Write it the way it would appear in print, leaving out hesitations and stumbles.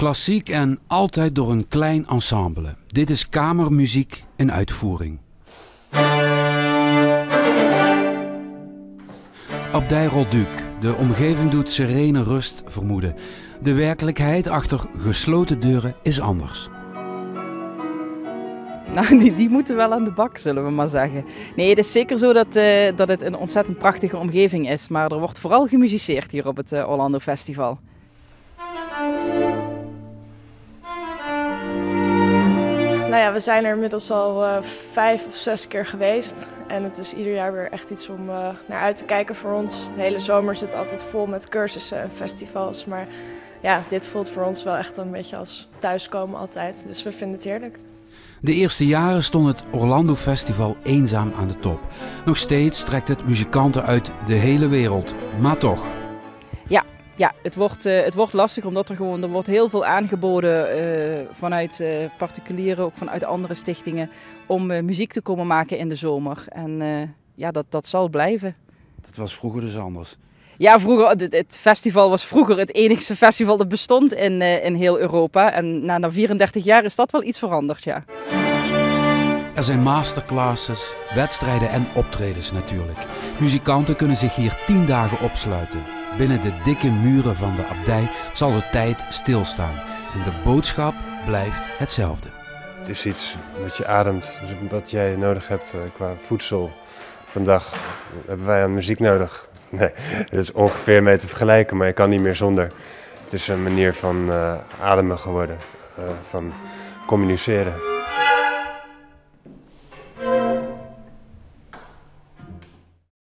Klassiek en altijd door een klein ensemble. Dit is kamermuziek in uitvoering. Abdij Rolduc. De omgeving doet serene rust vermoeden. De werkelijkheid achter gesloten deuren is anders. Nou, die moeten wel aan de bak, zullen we maar zeggen. Nee, het is zeker zo dat het een ontzettend prachtige omgeving is. Maar er wordt vooral gemusiceerd hier op het Orlando Festival. Nou ja, we zijn er inmiddels al 5 of 6 keer geweest. En het is ieder jaar weer echt iets om naar uit te kijken voor ons. De hele zomer zit altijd vol met cursussen en festivals. Maar ja, dit voelt voor ons wel echt een beetje als thuiskomen altijd. Dus we vinden het heerlijk. De eerste jaren stond het Orlando Festival eenzaam aan de top. Nog steeds trekt het muzikanten uit de hele wereld. Maar toch. Ja, het wordt lastig omdat er wordt heel veel aangeboden vanuit particulieren, ook vanuit andere stichtingen, om muziek te komen maken in de zomer. En dat zal blijven. Dat was vroeger dus anders. Ja, vroeger, het festival was vroeger het enigste festival dat bestond in heel Europa. En na 34 jaar is dat wel iets veranderd, ja. Er zijn masterclasses, wedstrijden en optredens natuurlijk. Muzikanten kunnen zich hier 10 dagen opsluiten. Binnen de dikke muren van de abdij zal de tijd stilstaan. En de boodschap blijft hetzelfde. Het is iets wat je ademt, wat jij nodig hebt qua voedsel op een dag. Hebben wij aan muziek nodig? Nee, het is ongeveer mee te vergelijken, maar je kan niet meer zonder. Het is een manier van ademen geworden, van communiceren.